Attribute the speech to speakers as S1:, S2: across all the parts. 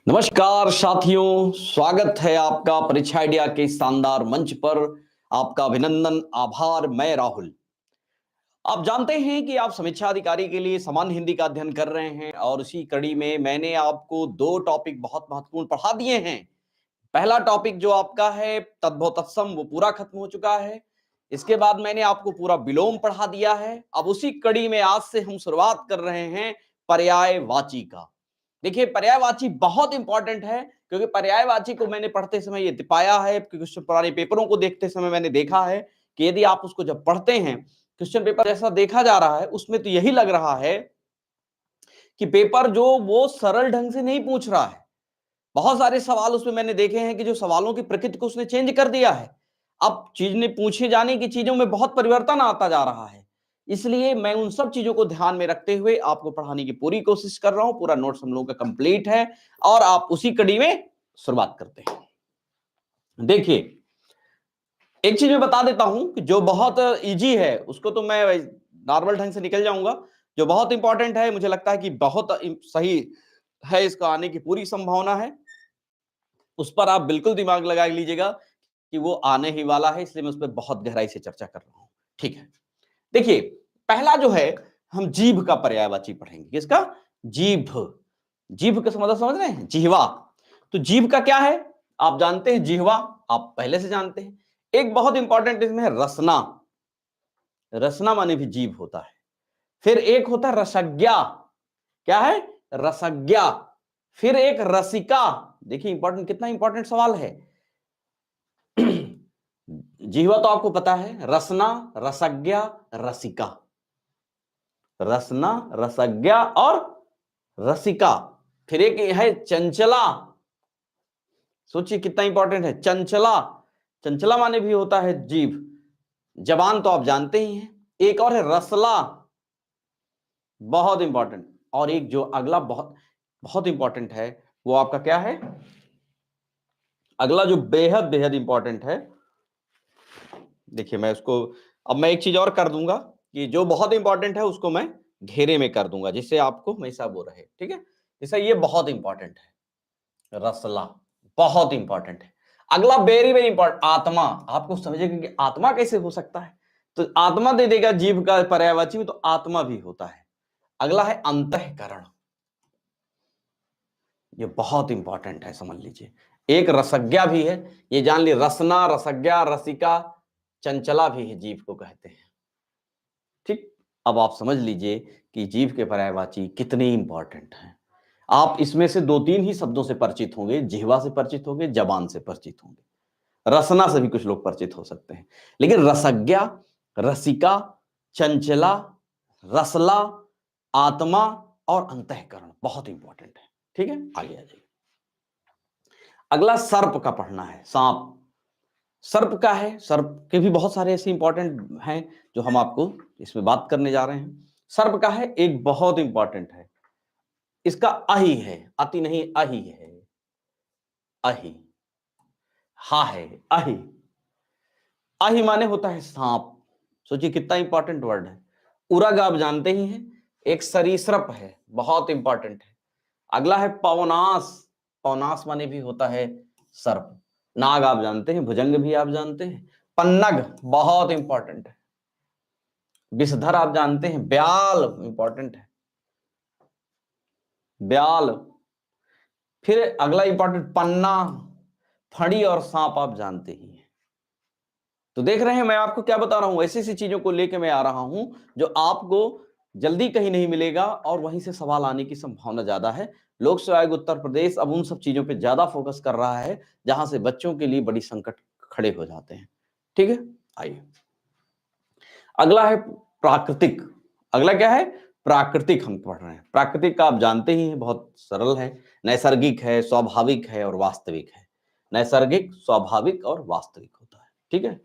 S1: नमस्कार साथियों, स्वागत है आपका परीक्षा आइडिया के शानदार मंच पर। आपका अभिनंदन, आभार। मैं राहुल। आप जानते हैं कि आप समीक्षा अधिकारी के लिए सामान्य हिंदी का अध्ययन कर रहे हैं और उसी कड़ी में मैंने आपको दो टॉपिक बहुत महत्वपूर्ण पढ़ा दिए हैं। पहला टॉपिक जो आपका है तद्भव तत्सम, वो पूरा खत्म हो चुका है। इसके बाद मैंने आपको पूरा विलोम पढ़ा दिया है। अब उसी कड़ी में आज से हम शुरुआत कर रहे हैं पर्यायवाची का। देखिए, पर्यायवाची बहुत इंपॉर्टेंट है क्योंकि पर्यायवाची को मैंने पढ़ते समय ये पाया है, क्वेश्चन पुराने पेपरों को देखते समय मैंने देखा है कि यदि आप उसको जब पढ़ते हैं, क्वेश्चन पेपर जैसा देखा जा रहा है, उसमें तो यही लग रहा है कि पेपर जो वो सरल ढंग से नहीं पूछ रहा है। बहुत सारे सवाल उसमें मैंने देखे हैं कि जो सवालों की प्रकृति को उसने चेंज कर दिया है। अब चीज ने पूछे जाने की चीजों में बहुत परिवर्तन आता जा रहा है। इसलिए मैं उन सब चीजों को ध्यान में रखते हुए आपको पढ़ाने की पूरी कोशिश कर रहा हूं। पूरा नोट्स हम लोगों का कंप्लीट है और आप उसी कड़ी में शुरुआत करते हैं। देखिए, एक चीज मैं बता देता हूं कि जो बहुत इजी है उसको तो मैं नॉर्मल ढंग से निकल जाऊंगा। जो बहुत इंपॉर्टेंट है, मुझे लगता है कि बहुत सही है, इसका आने की पूरी संभावना है, उस पर आप बिल्कुल दिमाग लगा लीजिएगा कि वो आने ही वाला है। इसलिए मैं उस पर बहुत गहराई से चर्चा कर रहा हूं। ठीक है, देखिए, पहला जो है, हम जीभ का पर्यायवाची पढ़ेंगे। किसका? जीभ। जीभ का मतलब समझ रहे हैं? जिह्वा। तो जीभ का क्या है आप जानते हैं? जिह्वा आप पहले से जानते हैं। एक बहुत इंपॉर्टेंट इसमें है रसना। रसना माने भी जीभ होता है। फिर एक होता है रसज्ञा। क्या है? रसज्ञा। फिर एक रसिका। देखिए इंपॉर्टेंट, कितना इंपॉर्टेंट सवाल है। जीवा तो आपको पता है, रसना, रसज्ञा, रसिका। रसना, रसज्ञा और रसिका। फिर एक है चंचला। सोचिए कितना इंपॉर्टेंट है, चंचला। चंचला माने भी होता है जीभ। जबान तो आप जानते ही हैं। एक और है रसला, बहुत इंपॉर्टेंट। और एक जो अगला बहुत बहुत इंपॉर्टेंट है, वो आपका क्या है? अगला जो बेहद बेहद इंपॉर्टेंट है, देखिए मैं उसको, अब मैं एक चीज और कर दूंगा कि जो बहुत इंपॉर्टेंट है उसको मैं घेरे में कर दूंगा, जिससे आपको हमेशा वो रहे। ठीक है, जैसे ये बहुत इंपॉर्टेंट है, रसला बहुत इंपॉर्टेंट है। अगला वेरी वेरी इंपॉर्टेंट, आत्मा। आपको समझेगा कि आत्मा कैसे हो सकता है, तो आत्मा दे देगा जीव का पर्यायवाची में, तो आत्मा भी होता है। अगला है अंतःकरण। ये बहुत इंपॉर्टेंट है, समझ लीजिए। एक रसज्ञा भी है, ये जान ली, रसना, रसज्ञा, रसिका, चंचला भी है, जीव को कहते हैं। ठीक, अब आप समझ लीजिए कि जीव के पर्यायवाची कितने इंपॉर्टेंट हैं। आप इसमें से दो तीन ही शब्दों से परिचित होंगे, जिह्वा से परिचित होंगे, जबान से परिचित होंगे, रसना से भी कुछ लोग परिचित हो सकते हैं, लेकिन रसज्ञा, रसिका, चंचला, रसला, आत्मा और अंतःकरण बहुत इंपॉर्टेंट है। ठीक है, आगे आ जाइए। अगला सर्प का पढ़ना है, सांप। सर्प का है, सर्प के भी बहुत सारे ऐसे इंपॉर्टेंट हैं जो हम आपको इसमें बात करने जा रहे हैं। सर्प का है, एक बहुत इंपॉर्टेंट है, इसका अहि है, अति नहीं, अहि है, अहि, हा है, अहि। अहि माने होता है सांप। सोचिए कितना इंपॉर्टेंट वर्ड है। उरग आप जानते ही हैं, एक सरीसृप है, बहुत इंपॉर्टेंट है। अगला है पवनास। पवनास माने भी होता है सर्प। नाग आप जानते हैं, भुजंग भी आप जानते हैं। पन्नग बहुत इंपॉर्टेंट है। विषधर आप जानते हैं, ब्याल इंपॉर्टेंट है, ब्याल। फिर अगला इंपॉर्टेंट पन्ना, फड़ी और सांप आप जानते ही हैं। तो देख रहे हैं मैं आपको क्या बता रहा हूं, ऐसी ऐसी चीजों को लेकर मैं आ रहा हूं जो आपको जल्दी कहीं नहीं मिलेगा और वहीं से सवाल आने की संभावना ज्यादा है। लोक सेवा आयोग उत्तर प्रदेश अब उन सब चीजों पे ज्यादा फोकस कर रहा है जहां से बच्चों के लिए बड़ी संकट खड़े हो जाते हैं। ठीक है, आइए। अगला है प्राकृतिक। अगला क्या है? प्राकृतिक हम पढ़ रहे हैं। प्राकृतिक का आप जानते ही हैं, बहुत सरल है। नैसर्गिक है, स्वाभाविक है और वास्तविक है। नैसर्गिक, स्वाभाविक और वास्तविक होता है। ठीक है,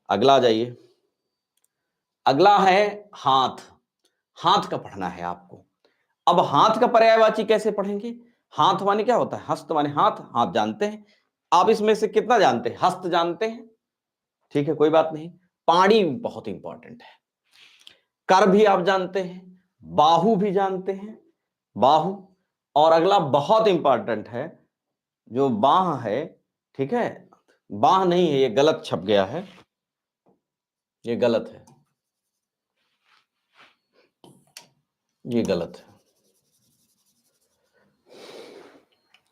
S1: अगला आ जाइए। अगला है हाथ। हाथ का पढ़ना है आपको। अब हाथ का पर्यायवाची कैसे पढ़ेंगे? हाथ माने क्या होता है? हस्त माने हाथ, हाथ जानते हैं। आप इसमें से कितना जानते हैं? हस्त जानते हैं, ठीक है, कोई बात नहीं। पाणी बहुत इंपॉर्टेंट है। कर भी आप जानते हैं, बाहु भी जानते हैं, बाहु। और अगला बहुत इंपॉर्टेंट है, जो बाह है, ठीक है, बाह नहीं है, ये गलत छप गया है, ये गलत है, ये गलत है,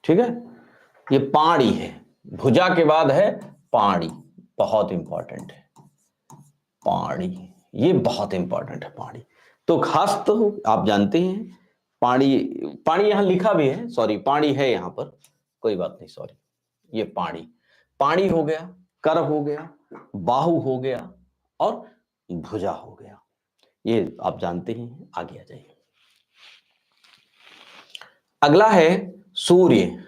S1: ठीक है। ये पाड़ी है, भुजा के बाद है पाड़ी, बहुत इंपॉर्टेंट है पाड़ी, ये बहुत इंपॉर्टेंट है पाड़ी। तो खास तो आप जानते हैं पाड़ी, पाड़ी यहां लिखा भी है, सॉरी पाड़ी है यहां पर, कोई बात नहीं, सॉरी, ये पाड़ी, पाड़ी हो गया, कर हो गया, बाहु हो गया और भुजा हो गया, ये आप जानते हैं। आगे आ जाइए। अगला है सूर्य।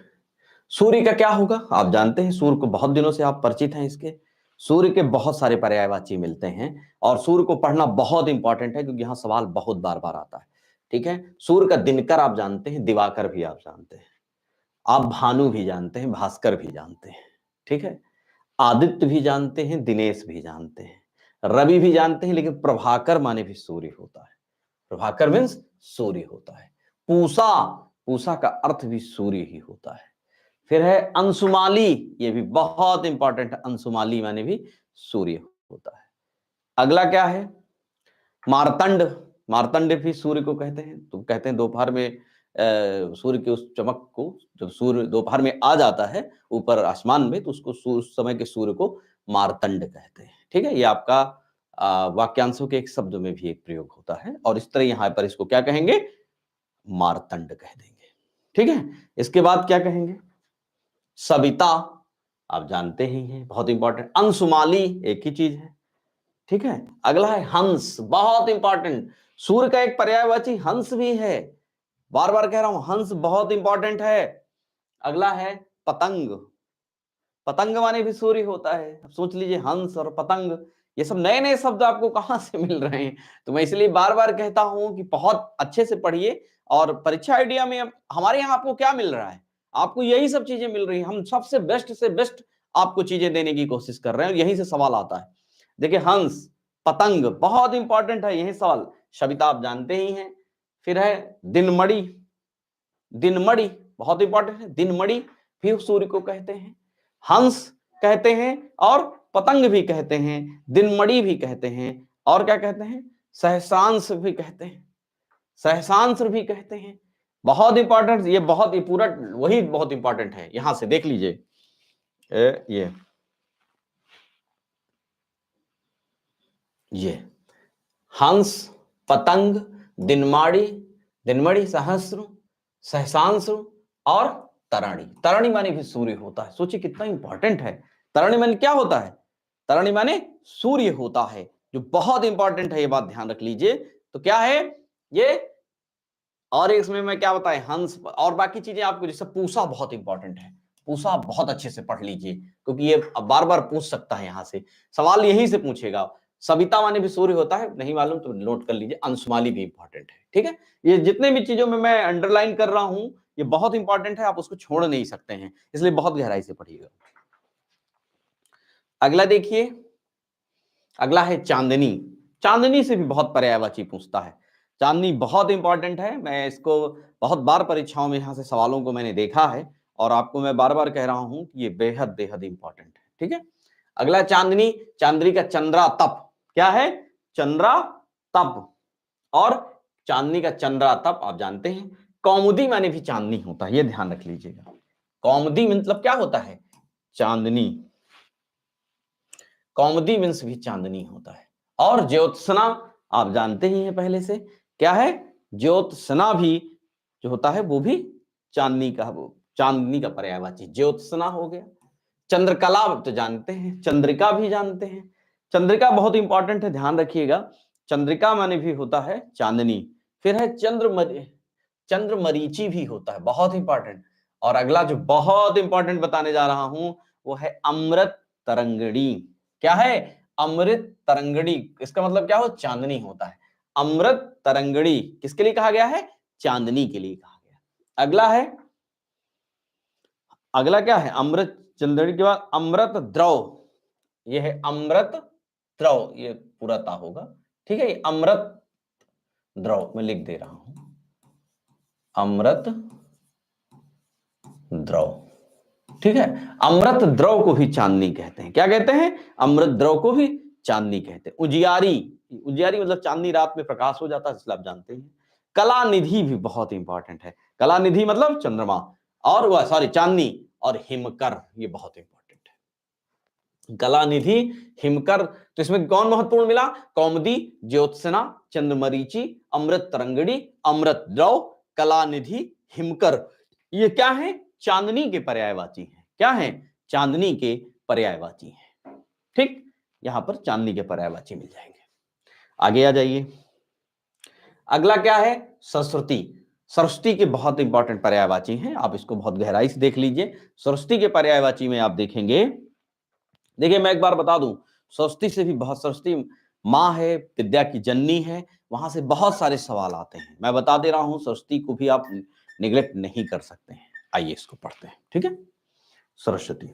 S1: सूर्य का क्या होगा आप जानते हैं, सूर्य को बहुत दिनों से आप परिचित हैं इसके। सूर्य के बहुत सारे पर्यायवाची मिलते हैं और सूर्य को पढ़ना बहुत इंपॉर्टेंट है क्योंकि यहां सवाल बहुत बार बार आता है, ठीक है। सूर्य का दिनकर आप जानते हैं, दिवाकर भी आप जानते हैं, आप भानु भी जानते हैं, भास्कर भी जानते हैं, ठीक है। आदित्य भी जानते हैं, दिनेश भी जानते हैं, रवि भी जानते हैं, लेकिन प्रभाकर माने भी सूर्य होता है, प्रभाकर मीन्स सूर्य होता है। पूषा, पूषा का अर्थ भी सूर्य ही होता है। फिर है अंशुमाली, ये भी बहुत इंपॉर्टेंट है, अंशुमाली माने भी सूर्य होता है। अगला क्या है, मार्तंड, मार्तंड भी सूर्य को कहते हैं। तो कहते हैं दोपहर में सूर्य की उस चमक को, जब सूर्य दोपहर में आ जाता है ऊपर आसमान में, तो उसको उस समय के सूर्य को मार्तंड कहते हैं, ठीक है। ये आपका वाक्यांशों के एक शब्द में भी एक प्रयोग होता है और इस तरह यहां पर इसको क्या कहेंगे, मार्तंड कह देंगे, ठीक है। इसके बाद क्या कहेंगे, सविता, आप जानते ही हैं, बहुत इंपॉर्टेंट। अंशुमाली एक ही चीज है, ठीक है। अगला है हंस, बहुत इंपॉर्टेंट, सूर्य का एक पर्यायवाची हंस भी है, बार बार कह रहा हूं हंस बहुत इंपॉर्टेंट है। अगला है पतंग, पतंग माने भी सूर्य होता है। अब सोच लीजिए हंस और पतंग, ये सब नए नए शब्द आपको कहां से मिल रहे हैं, तो मैं इसलिए बार बार कहता हूं कि बहुत अच्छे से पढ़िए। और परीक्षा आइडिया में हमारे यहाँ आपको क्या मिल रहा है, आपको यही सब चीजें मिल रही हैं, हम सबसे बेस्ट से बेस्ट आपको चीजें देने की कोशिश कर रहे हैं और यहीं से सवाल आता है। देखिए हंस, पतंग बहुत इंपॉर्टेंट है, यही सवाल। सविता आप जानते ही हैं। फिर है दिनमणि, दिनमणि बहुत इंपॉर्टेंट है, दिनमणि भी सूर्य को कहते हैं, हंस कहते हैं और पतंग भी कहते हैं, दिनमणि भी कहते हैं और क्या कहते हैं, सहसांश भी कहते हैं, सहसांश भी कहते हैं। बहुत इंपॉर्टेंट, ये बहुत, ये पूरा वही बहुत इंपॉर्टेंट है, यहां से देख लीजिए ये हंस, पतंग, दिनमाड़ी, दिनमणि, सहस्र, सहसांश और तरणी, तरणी माने भी सूर्य होता है। सोचिए कितना इंपॉर्टेंट है, तरणी माने क्या होता है, तरणी माने सूर्य होता है, जो बहुत इंपॉर्टेंट है, ये बात ध्यान रख लीजिए। तो क्या है ये, और इसमें मैं क्या बताएं, हंस और बाकी चीजें आपको, जैसे पूषा बहुत इंपॉर्टेंट है, पूषा बहुत अच्छे से पढ़ लीजिए क्योंकि ये बार बार पूछ सकता है, यहां से सवाल यहीं से पूछेगा। सविता माने भी सूर्य होता है, नहीं मालूम तो नोट कर लीजिए, अंशुमाली भी इंपॉर्टेंट है, ठीक है। ये जितने भी चीजों में मैं अंडरलाइन कर रहा हूं, ये बहुत इंपॉर्टेंट है, आप उसको छोड़ नहीं सकते हैं, इसलिए बहुत गहराई से पढ़िएगा। अगला देखिए, अगला है चांदनी, चांदनी से भी बहुत पर्यायवाची पूछता है, चांदनी बहुत इंपॉर्टेंट है, मैं इसको बहुत बार परीक्षाओं में यहां से सवालों को मैंने देखा है और आपको मैं बार बार कह रहा हूं कि ये बेहद बेहद इंपॉर्टेंट है, ठीक है। अगला चांदनी, चांदनी का चंद्रा तप, क्या है, चंद्रा तप, और चांदनी का चंद्रा तप आप जानते हैं। कौमुदी माने भी चांदनी होता है, ये ध्यान रख लीजिएगा, कौमुदी मतलब क्या होता है, चांदनी, कौमुदी मीन्स भी चांदनी होता है। और ज्योत्सना आप जानते ही हैं पहले से, क्या है, ज्योत्सना भी जो होता है वो भी चांदनी का, वो चांदनी का पर्यायवाची ज्योत्सना हो गया। चंद्रकला तो जानते हैं, चंद्रिका भी जानते हैं, चंद्रिका बहुत इंपॉर्टेंट है, ध्यान रखिएगा, चंद्रिका माने भी होता है चांदनी। फिर है चंद्रमरीचि भी होता है, बहुत इंपॉर्टेंट। और अगला जो बहुत इंपॉर्टेंट बताने जा रहा हूं वो है अमृत तरंगिणी, क्या है, अमृत तरंगिणी, इसका मतलब क्या हो, चांदनी होता है। अमृत तरंगिणी किसके लिए कहा गया है, चांदनी के लिए कहा गया। अगला है, अगला क्या है, अमृत चंद्रनी के बाद अमृत द्रव, ये है अमृत द्रव, ये पूरा ता होगा, ठीक है। ये अमृत द्रव मैं लिख दे रहा हूं, अमृत द्रव, ठीक है। अमृत द्रव को भी चांदनी कहते हैं। क्या कहते हैं? अमृत द्रव को भी चांदनी कहते हैं। उजियारी, उजियारी मतलब चांदनी रात में प्रकाश हो जाता है, इसलिए आप जानते हैं। कला निधि भी बहुत इंपॉर्टेंट है। कला निधि मतलब चंद्रमा, और वह सॉरी चांदनी, और हिमकर ये बहुत इंपॉर्टेंट है। कला निधि, हिमकर, तो इसमें कौन महत्वपूर्ण मिला? कौमुदी, ज्योत्सना, चंद्रमरीचि, अमृत तरंगिणी, अमृत द्रव, कला निधि, हिमकर, ये क्या है? चांदनी के पर्यायवाची हैं। क्या है? चांदनी के पर्यायवाची हैं। ठीक, यहां पर चांदनी के पर्यायवाची मिल जाएंगे। आगे आ जाइए। अगला क्या है? सरस्वती। सरस्वती के बहुत इंपॉर्टेंट पर्यायवाची हैं, आप इसको बहुत गहराई से देख लीजिए। सरस्वती के पर्यायवाची में आप देखेंगे, देखिए मैं एक बार बता दूं, सरस्वती से भी बहुत, सरस्वती माँ है, विद्या की जननी है, वहां से बहुत सारे सवाल आते हैं। मैं बता दे रहा हूं, सरस्वती को भी आप निग्लेक्ट नहीं कर सकते हैं। आइए इसको पढ़ते हैं। ठीक है, सरस्वती।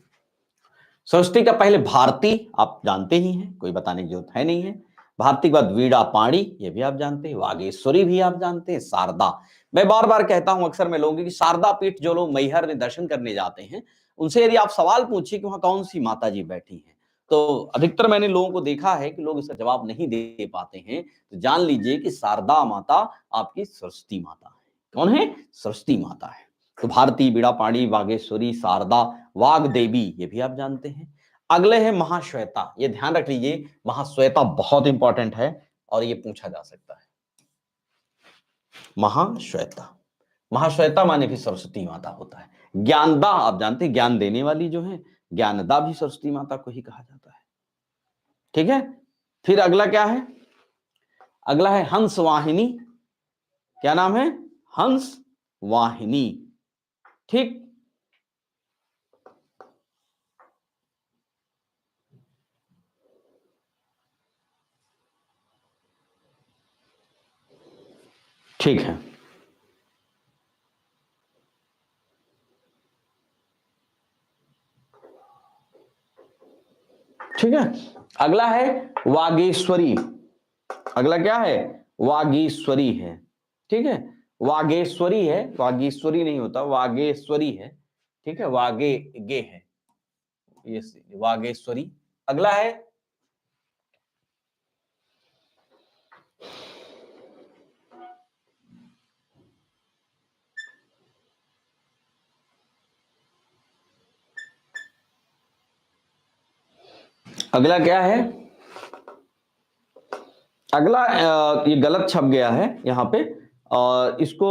S1: सरस्वती का पहले भारती आप जानते ही हैं, कोई बताने की जरूरत है नहीं है। भारती के बाद वीणा पाणी, ये भी आप जानते हैं। वागेश्वरी भी आप जानते हैं। शारदा, मैं बार बार कहता हूं अक्सर मैं लोगों की, शारदा पीठ जो लोग मैहर में दर्शन करने जाते हैं, उनसे यदि आप सवाल पूछिए कि वहां कौन सी माता जी बैठी हैं, तो अधिकतर मैंने लोगों को देखा है कि लोग इसका जवाब नहीं दे पाते हैं। तो जान लीजिए कि शारदा माता आपकी सरस्वती माता है। कौन है? सरस्वती माता है। तो भारती, वीणा पाणी, वागेश्वरी, शारदा, वाग देवी, ये भी आप जानते हैं। अगले है महाश्वेता, ये ध्यान रख लीजिए, महाश्वेता बहुत इंपॉर्टेंट है और ये पूछा जा सकता है। महाश्वेता, महाश्वेता माने भी सरस्वती माता होता है। ज्ञानदा आप जानते हैं, ज्ञान देने वाली जो है, ज्ञानदा भी सरस्वती माता को ही कहा जाता है। ठीक है, फिर अगला क्या है? अगला है हंस वाहिनी। क्या नाम है? हंस वाहिनी। ठीक, ठीक है। ठीक है, अगला है वागेश्वरी। अगला क्या है? वागीश्वरी है। ठीक है, वागेश्वरी है, वागीश्वरी नहीं होता, वागेश्वरी है। ठीक है, वागे गे है ये, वागेश्वरी। अगला है, अगला क्या है? अगला ये गलत छप गया है यहां पे, और इसको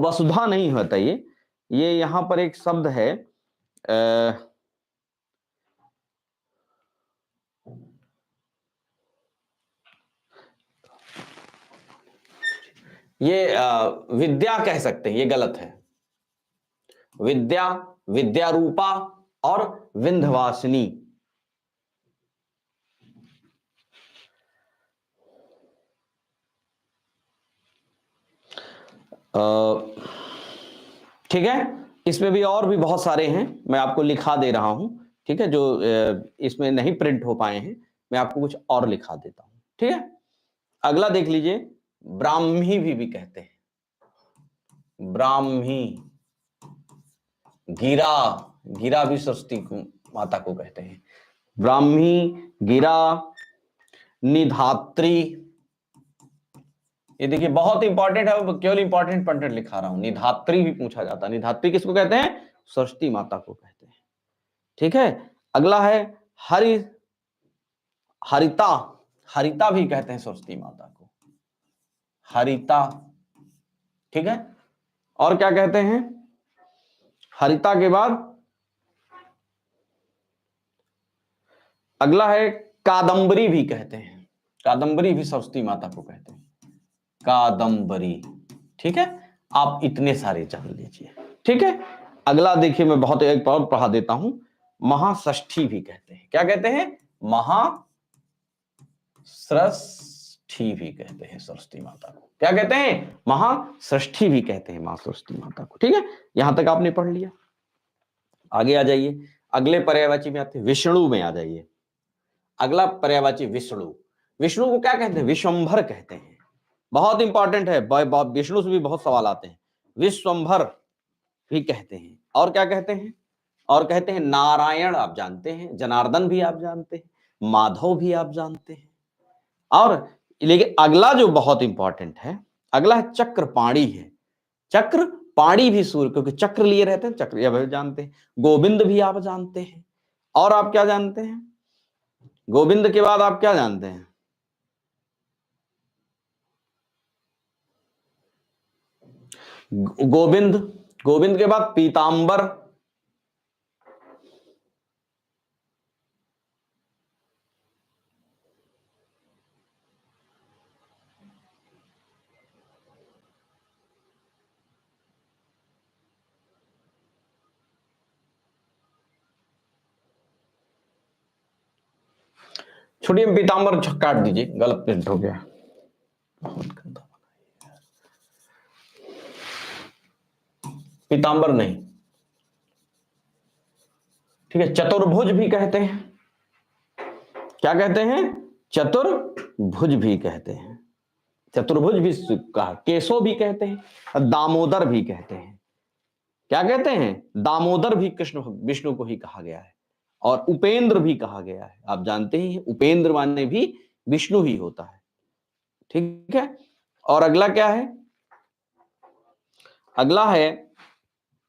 S1: वसुधा नहीं होता ये यहां पर एक शब्द है, ये विद्या कह सकते हैं, ये गलत है। विद्या, विद्यारूपा और विंध्यवासिनी। ठीक है, इसमें भी और भी बहुत सारे हैं, मैं आपको लिखा दे रहा हूं। ठीक है, जो इसमें नहीं प्रिंट हो पाए हैं, मैं आपको कुछ और लिखा देता हूं। ठीक है, अगला देख लीजिए, ब्राह्मी भी कहते हैं, ब्राह्मी। गिरा, गिरा भी सरस्वती को, माता को कहते हैं। ब्राह्मी, गिरा, निधात्री, ये देखिए बहुत इंपॉर्टेंट है, केवल इंपॉर्टेंट कंटेंट लिखा रहा हूं। निधात्री भी पूछा जाता है। निधात्री किसको कहते हैं? सरस्वती माता को कहते हैं। ठीक है, अगला है हरि, हरिता, हरिता भी कहते हैं सरस्वती माता को, हरिता। ठीक है, और क्या कहते हैं? हरिता के बाद अगला है कादंबरी भी कहते हैं। कादंबरी भी सरस्वती माता को कहते हैं, कादंबरी। ठीक है, आप इतने सारे जान लीजिए। ठीक है, अगला देखिए, मैं बहुत एक और पढ़ा देता हूं, महाषष्ठी भी कहते हैं। क्या कहते हैं? महाषष्ठी भी कहते हैं सरस्वती माता को। क्या कहते हैं? महाषष्ठी भी कहते हैं मां सरस्वती माता को। ठीक है, यहां तक आपने पढ़ लिया। आगे आ जाइए, अगले पर्यायवाची में आते हैं, विष्णु में आ जाइए। अगला पर्यायवाची विष्णु। विष्णु को क्या कहते हैं? विश्वंभर कहते हैं। बहुत इंपॉर्टेंट है, विष्णु से भी बहुत सवाल आते हैं। विश्वंभर भी कहते हैं। और क्या कहते हैं? और कहते हैं नारायण, आप जानते हैं, जनार्दन भी आप जानते हैं, माधव भी आप जानते हैं। और लेकिन अगला जो बहुत इंपॉर्टेंट है, अगला है चक्रपाणी है। चक्र पाणी भी सूर्य, क्योंकि चक्र लिए रहते हैं, चक्र, यह भी जानते हैं। गोविंद भी आप जानते हैं। और आप क्या जानते हैं? गोविंद के बाद आप क्या जानते हैं? गोविंद, गोविंद के बाद पीतांबर, छोड़िए पीतांबर काट दीजिए, गलत प्रिंट हो गया। पीतांबर नहीं, ठीक है। चतुर्भुज भी कहते हैं। क्या कहते हैं? चतुर्भुज भी कहते हैं। चतुर्भुज भी कहा, केशव भी कहते हैं, दामोदर भी कहते हैं। क्या कहते हैं? दामोदर भी कृष्ण विष्णु को ही कहा गया है। और उपेंद्र भी कहा गया है। आप जानते ही हैं, उपेंद्र माने भी विष्णु ही होता है। ठीक है। और अगला क्या है? अगला है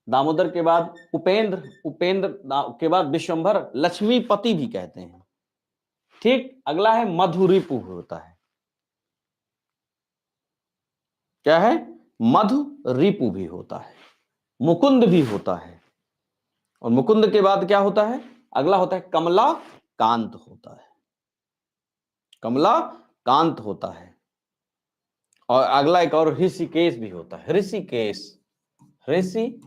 S1: दामोदर के बाद उपेंद्र, उपेंद्र के बाद विश्वंभर, लक्ष्मीपति भी कहते हैं। ठीक। अगला है मधुरिपु होता है। क्या है? मधुरिपु भी होता है। मुकुंद भी होता है। और मुकुंद के बाद क्या होता है? अगला होता है कमला कांत होता है। कमला कांत होता है। और अगला एक और ऋषिकेश भी होता है। ऋषिकेश, ऋषिकेश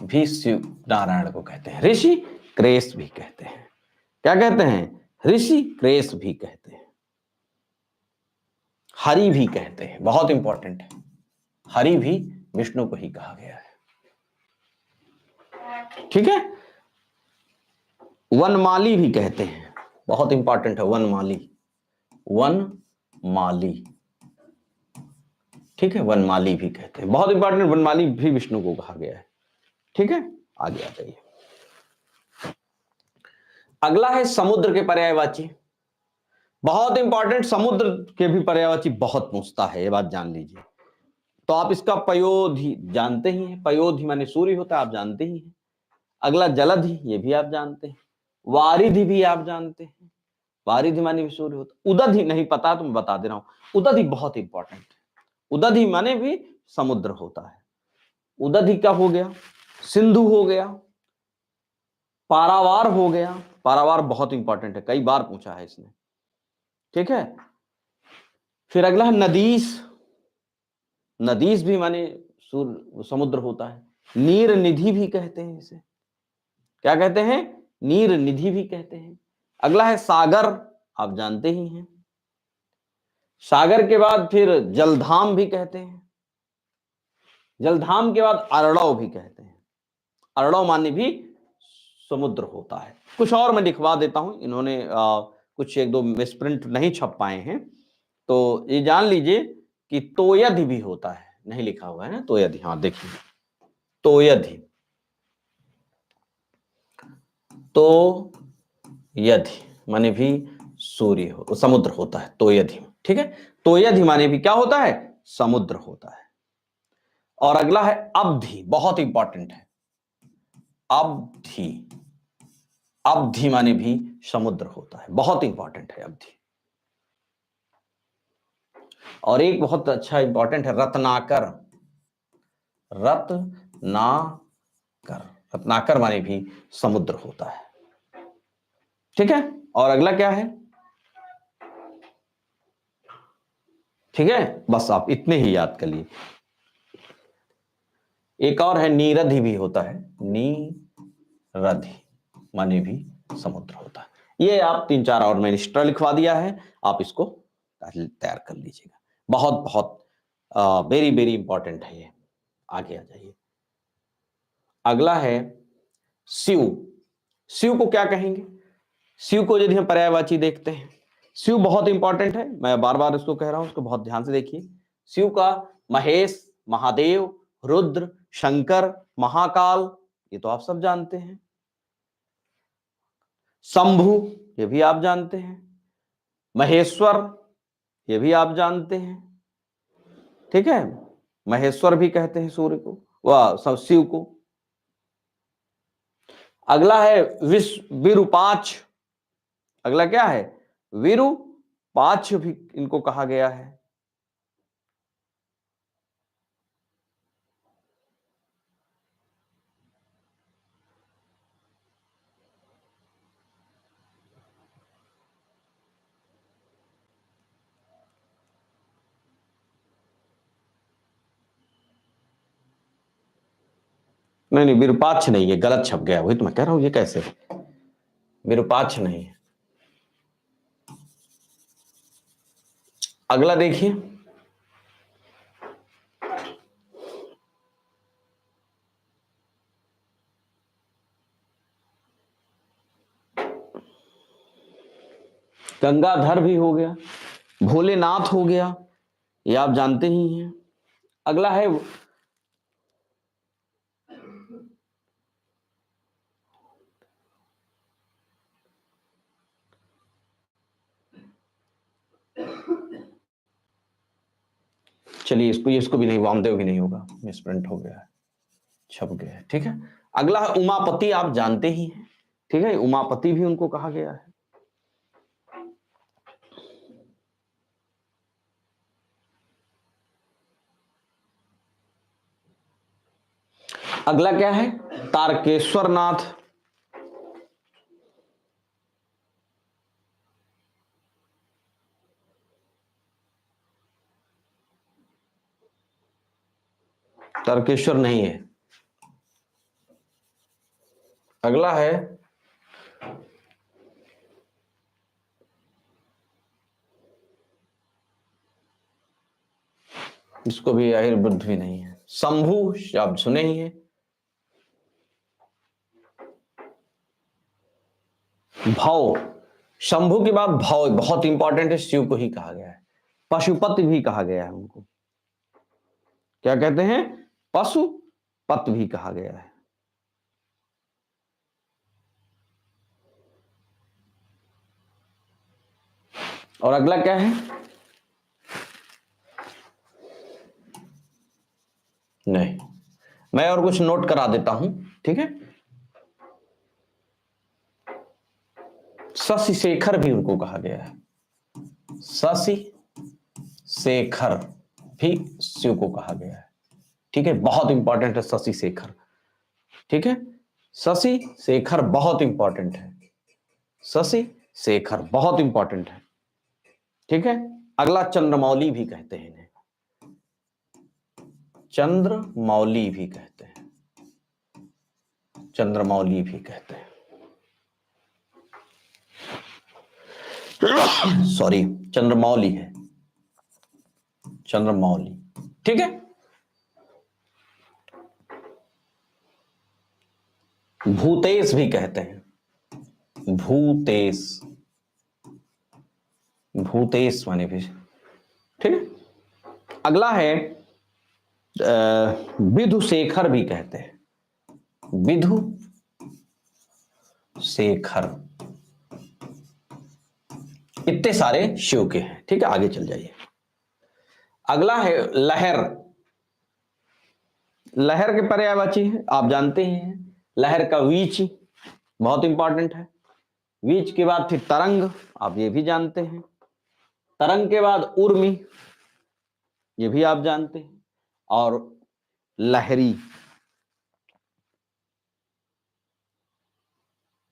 S1: भी शिव नारायण को कहते हैं। ऋषि क्रेश भी कहते हैं। क्या कहते हैं? ऋषि क्रेश भी कहते हैं। हरि भी कहते हैं, बहुत इंपॉर्टेंट है। हरि भी विष्णु को ही कहा गया है। ठीक है। वनमाली भी कहते हैं, बहुत इंपॉर्टेंट है। वनमाली, वनमाली, ठीक है। वनमाली भी कहते हैं, बहुत इंपॉर्टेंट। वनमाली भी विष्णु को कहा गया है। ठीक है। आगे आ जाइए। अगला है समुद्र के पर्यायवाची। बहुत इंपॉर्टेंट, समुद्र के भी पर्यायवाची बहुत पूछता है, ये बात जान लीजिए। तो आप इसका पयोधि जानते ही हैं। पयोधि माने सूर्य होता है, आप जानते ही हैं। अगला जलधि, ये भी आप जानते हैं। वारिधि भी आप जानते हैं। वारिधि माने भी सूर्य होता है। उदधि नहीं पता तो मैं बता दे रहा हूं, उदधि बहुत इंपॉर्टेंट है। उदधि माने भी समुद्र होता है। उदधि क्या हो गया? सिंधु हो गया, पारावार हो गया। पारावार बहुत इंपॉर्टेंट है, कई बार पूछा है इसने। ठीक है। फिर अगला है नदीस। नदीस भी माने समुद्र होता है। नीर निधि भी कहते हैं इसे। क्या कहते हैं? नीर निधि भी कहते हैं। अगला है सागर, आप जानते ही हैं। सागर के बाद फिर जलधाम भी कहते हैं। जलधाम के बाद अरड़व भी कहते हैं। अरड़व माने भी समुद्र होता है। कुछ और मैं लिखवा देता हूं, इन्होंने कुछ एक दो मिसप्रिंट नहीं छप पाए हैं, तो ये जान लीजिए कि तोयधि भी होता है। नहीं लिखा हुआ है ना तोयधि, हाँ देखिए तोयधि, तो यधि माने भी सूर्य हो, समुद्र होता है तोयधि। ठीक है। तोयधि माने भी क्या होता है? समुद्र होता है। और अगला है अवधि, बहुत इंपॉर्टेंट है। अवधि, अवधि माने भी समुद्र होता है, बहुत इंपॉर्टेंट है अवधि। और एक बहुत अच्छा इंपॉर्टेंट है रत्नाकर। रत्नाकर, रत्नाकर माने भी समुद्र होता है। ठीक है। और अगला क्या है? ठीक है, बस आप इतने ही याद कर लिए। एक और है नीरधि भी होता है। नीरधि माने भी समुद्र होता है। ये आप तीन चार और मैंने एक्स्ट्रा लिखवा दिया है, आप इसको तैयार कर लीजिएगा। बहुत बहुत वेरी वेरी इंपॉर्टेंट है ये। आगे आ जाइए। अगला है शिव। शिव को क्या कहेंगे? शिव को यदि हम पर्यायवाची देखते हैं, शिव बहुत इंपॉर्टेंट है, मैं बार बार इसको कह रहा हूं, उसको बहुत ध्यान से देखिए। शिव का महेश, महादेव, रुद्र, शंकर, महाकाल, ये तो आप सब जानते हैं। शंभु, ये भी आप जानते हैं। महेश्वर, ये भी आप जानते हैं। ठीक है, महेश्वर भी कहते हैं सूर्य को, वह शिव को। अगला है विरूपाक्ष। अगला क्या है? विरूपाक्ष भी इनको कहा गया है। नहीं नहीं, विरूपाक्ष नहीं है, गलत छप गया, वही तो मैं कह रहा हूं, ये कैसे? विरूपाक्ष नहीं है। अगला देखिए, गंगाधर भी हो गया, भोलेनाथ हो गया, ये आप जानते ही हैं। अगला है चलिए, इसको भी नहीं, वामदेव भी नहीं होगा, मिसप्रिंट हो गया है, छप गया है। ठीक है, अगला है उमापति, आप जानते ही हैं। ठीक है, उमापति भी उनको कहा गया है। अगला क्या है? तारकेश्वर नाथ। तारकेश्वर नहीं है। अगला है इसको भी आयुर्बुद्ध भी नहीं है, शंभु, आप सुने ही है। भव, शंभु के बाद भव बहुत इंपॉर्टेंट है, शिव को ही कहा गया है। पशुपति भी कहा गया है उनको, क्या कहते हैं? पशुपत भी कहा गया है। और अगला क्या है? नहीं, मैं और कुछ नोट करा देता हूं। ठीक है, शशि शेखर भी उनको कहा गया है। शशि शेखर भी शिव को कहा गया है। ठीक है, बहुत इंपॉर्टेंट है शशि शेखर। ठीक है, शशि शेखर बहुत इंपॉर्टेंट है, शशि शेखर बहुत इंपॉर्टेंट है। ठीक है, अगला चंद्रमौली भी कहते हैं इन्हें, चंद्रमौली भी कहते हैं, चंद्रमौली भी कहते हैं। सॉरी, चंद्रमौली है, चंद्रमौली। ठीक है, भूतेश भी कहते हैं, भूतेश, भूतेश माने भी। ठीक है, अगला है विधु शेखर भी कहते हैं, विधु शेखर। इतने सारे शिव के हैं। ठीक है, आगे चल जाइए। अगला है लहर। लहर के पर्यायवाची है, आप जानते ही हैं। लहर का वीच बहुत इंपॉर्टेंट है। वीच के बाद फिर तरंग, आप ये भी जानते हैं। तरंग के बाद उर्मी, ये भी आप जानते हैं। और लहरी,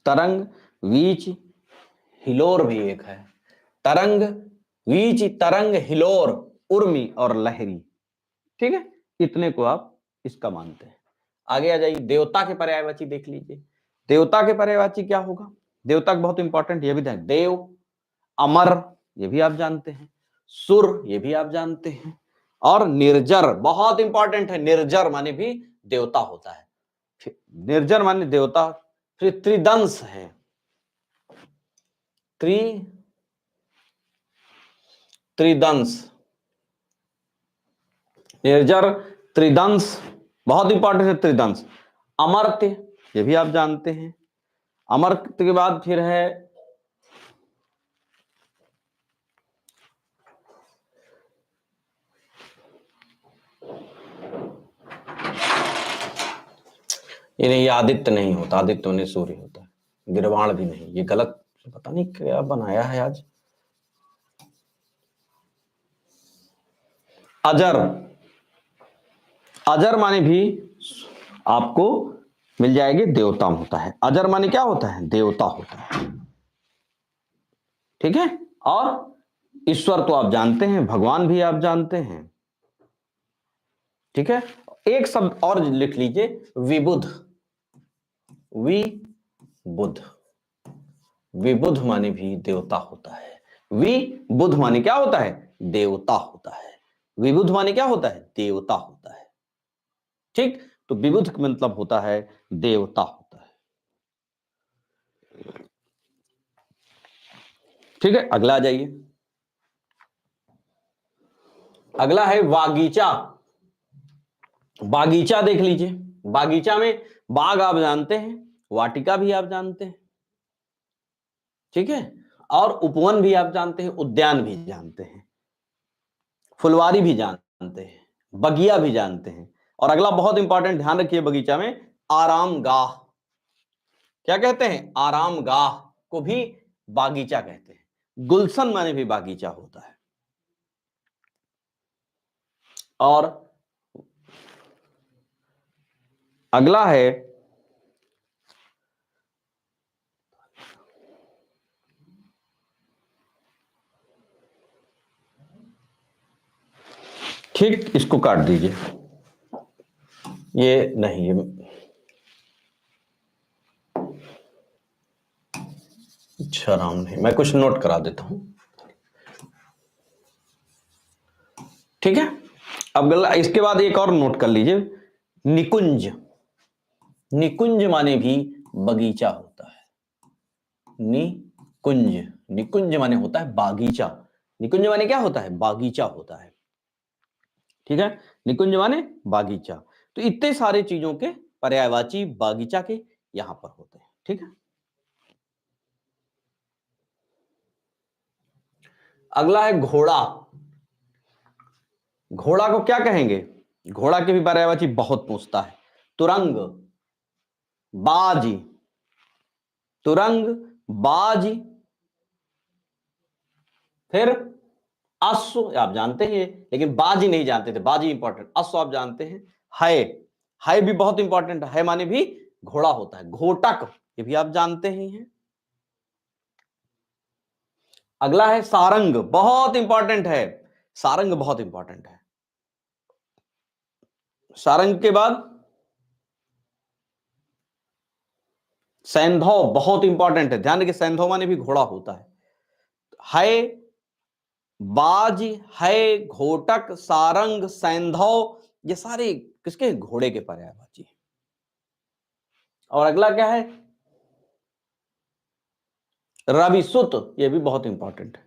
S1: तरंग, वीच, हिलोर भी एक है। तरंग, वीच, तरंग, हिलोर, उर्मी और लहरी। ठीक है, इतने को आप इसका मानते हैं। आगे आ जाइए, देवता के पर्यायवाची देख लीजिए। देवता के पर्यायवाची क्या होगा? देवता बहुत इंपॉर्टेंट, ये भी देख, देव, अमर, ये भी आप जानते हैं। सुर, ये भी आप जानते हैं। और निर्जर बहुत इंपॉर्टेंट है, निर्जर माने भी देवता होता है, निर्जर माने देवता। फिर त्रिदंश है, त्रिदंश, निर्जर, त्रिदंश बहुत इंपॉर्टेंट है त्रिदंश। अमर्त्य, ये भी आप जानते हैं। अमर्त्य के बाद फिर है ये नहीं, आदित्य नहीं होता, आदित्य होने सूर्य होता है। गिरवाण भी नहीं, ये गलत, पता नहीं क्या बनाया है आज। अजर, अजर माने भी आपको मिल जाएगी देवता होता है। अजर माने क्या होता है? देवता होता है। ठीक है। और ईश्वर तो आप जानते हैं, भगवान भी आप जानते हैं। ठीक है। एक शब्द और लिख लीजिए, विबुध। विबुध, विबुध माने भी देवता होता है। विबुध माने क्या होता है? देवता होता है। विबुध माने क्या होता है? देवता होता है। ठीक, तो विबुध का मतलब होता है देवता होता है। ठीक है, अगला आ जाइए। अगला है बागीचा। बागीचा देख लीजिए। बागीचा में बाग आप जानते हैं, वाटिका भी आप जानते हैं। ठीक है। और उपवन भी आप जानते हैं, उद्यान भी जानते हैं, फुलवारी भी जानते हैं, बगिया भी जानते हैं। और अगला बहुत इंपॉर्टेंट, ध्यान रखिए, बगीचा में आरामगाह। क्या कहते हैं? आरामगाह को भी बागीचा कहते हैं। गुलशन माने भी बागीचा होता है। और अगला है ठीक, इसको काट दीजिए, ये नहीं, ये अच्छा राम नहीं, मैं कुछ नोट करा देता हूं। ठीक है। अब इसके बाद एक और नोट कर लीजिए, निकुंज। निकुंज माने भी बगीचा होता है। निकुंज, निकुंज माने होता है बागीचा। निकुंज माने क्या होता है? बागीचा होता है। ठीक है, निकुंज माने बागीचा। तो इतने सारे चीजों के पर्यायवाची बागीचा के यहां पर होते हैं। ठीक है। अगला है घोड़ा। घोड़ा को क्या कहेंगे? घोड़ा के भी पर्यायवाची बहुत पूछता है। तुरंग, बाज, तुरंग, बाज, फिर अश्व आप जानते हैं, लेकिन बाजी नहीं जानते थे, बाजी इंपॉर्टेंट। अश्व आप जानते हैं। है, है भी बहुत इंपॉर्टेंट है, माने भी घोड़ा होता है। घोटक, ये भी आप जानते ही हैं। अगला है सारंग, बहुत इंपॉर्टेंट है। सारंग बहुत इंपॉर्टेंट है। सारंग के बाद सैंधव, बहुत इंपॉर्टेंट है, ध्यान रखिए, सैंधव माने भी घोड़ा होता है। बाज, है, घोटक, सारंग, सैंधव, ये सारे किसके? घोड़े के पर्यायवाची। और अगला क्या है? रविसुत, ये भी बहुत इंपॉर्टेंट है।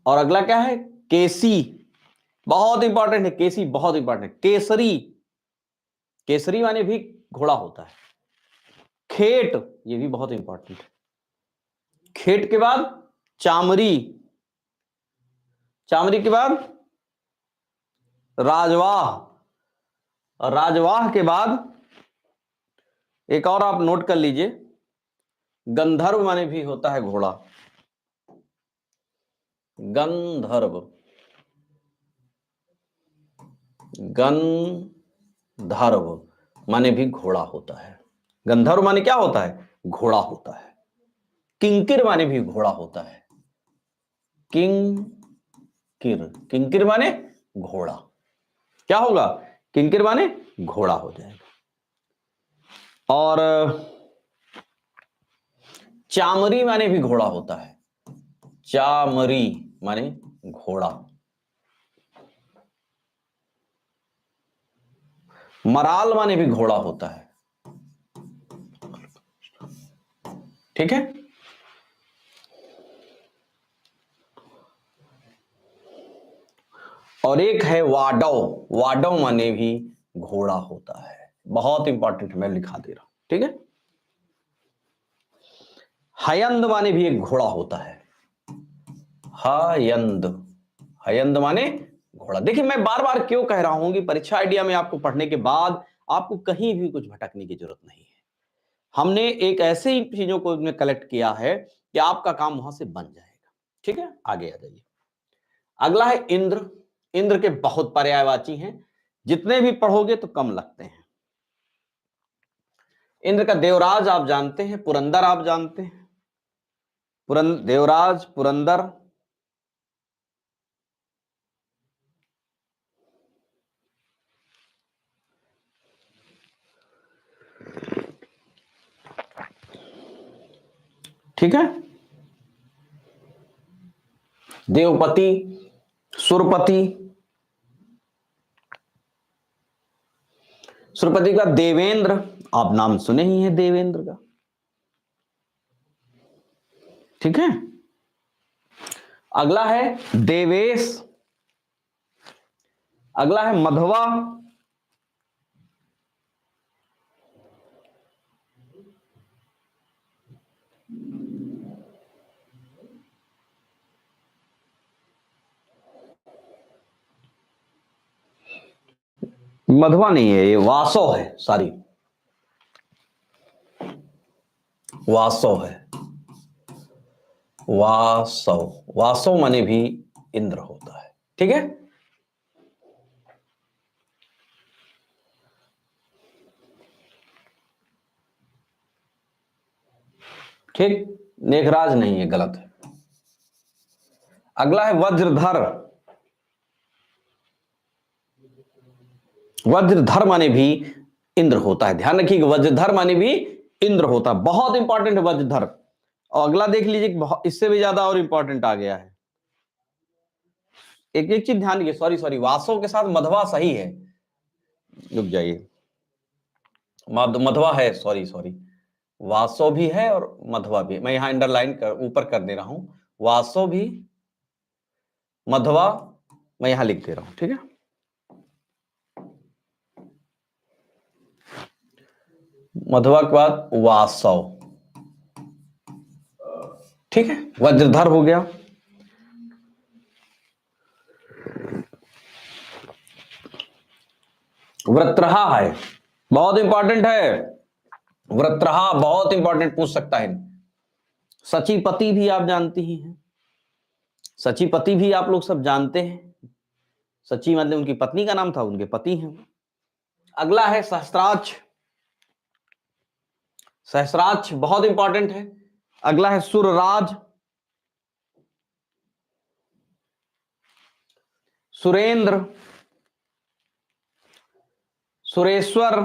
S1: और अगला क्या है? केसी, बहुत इंपॉर्टेंट है। केसी बहुत इंपॉर्टेंट है। केसरी, केसरी माने भी घोड़ा होता है। खेट, ये भी बहुत इंपॉर्टेंट है। खेट के बाद चामरी, चामरी के बाद राजवाह, और राजवाह के बाद एक और आप नोट कर लीजिए, गंधर्व माने भी होता है घोड़ा। गंधर्व, गंधर्व माने भी घोड़ा होता है। गंधर्व माने क्या होता है? घोड़ा होता है। किंकिर माने भी घोड़ा होता है। किंकिर, किंकिर माने घोड़ा। क्या होगा? किंकिर माने घोड़ा हो जाएगा। और चामरी माने भी घोड़ा होता है। चामरी माने घोड़ा। मराल माने भी घोड़ा होता है। ठीक है। और एक है वाडव, वाडव माने भी घोड़ा होता है। बहुत इंपॉर्टेंट मैं लिखा दे रहा हूं, ठीक है। हयंद माने भी एक घोड़ा होता है। हयंद, हयंद माने घोड़ा। देखिए मैं बार बार क्यों कह रहा हूं कि परीक्षा आइडिया में आपको पढ़ने के बाद आपको कहीं भी कुछ भटकने की जरूरत नहीं है। हमने एक ऐसे ही चीजों को कलेक्ट किया है कि आपका काम वहां से बन जाएगा, ठीक है। आगे आ जाइए। अगला है इंद्र। इंद्र के बहुत पर्यायवाची हैं, जितने भी पढ़ोगे तो कम लगते हैं। इंद्र का देवराज आप जानते हैं, पुरंदर आप जानते हैं, देवराज पुरंदर। ठीक है। देवपति, सुरपति, सुरपति का देवेंद्र, आप नाम सुने ही हैं देवेंद्र का, ठीक है। अगला है देवेश, अगला है मधवा, मधवा नहीं है ये, वासव है, सॉरी वासव है। वासव, वासव माने भी इंद्र होता है, ठीक है। ठीक, मेघराज नहीं है, गलत है। अगला है वज्रधर। वज्रधर माने भी इंद्र होता है, ध्यान रखिएगा, वज्रधर माने भी इंद्र होता है, बहुत इंपॉर्टेंट है वज्रधर। और अगला देख लीजिए, इससे भी ज्यादा और इंपॉर्टेंट आ गया है। एक एक चीज ध्यान दीजिए, सॉरी सॉरी, वासव के साथ मधवा सही है, रुक जाइए, मधवा है, सॉरी सॉरी, वासव भी है और मधवा भी, मैं यहां अंडरलाइन कर ऊपर कर दे रहा हूं, वासव भी, मधवा मैं यहां लिख दे रहा हूं, ठीक है। मधवा के बाद वासव, ठीक है। वज्रधर हो गया। वृत्रहा है, बहुत इंपॉर्टेंट है, वृत्रहा बहुत इंपॉर्टेंट पूछ सकता है। सचीपति भी आप जानती ही हैं, सचीपति भी आप लोग सब जानते हैं, सची मतलब उनकी पत्नी का नाम था, उनके पति हैं। अगला है सहस्त्राक्ष, सहस्त्राक्ष बहुत इंपॉर्टेंट है। अगला है सुरराज, सुरेंद्र, सुरेश्वर,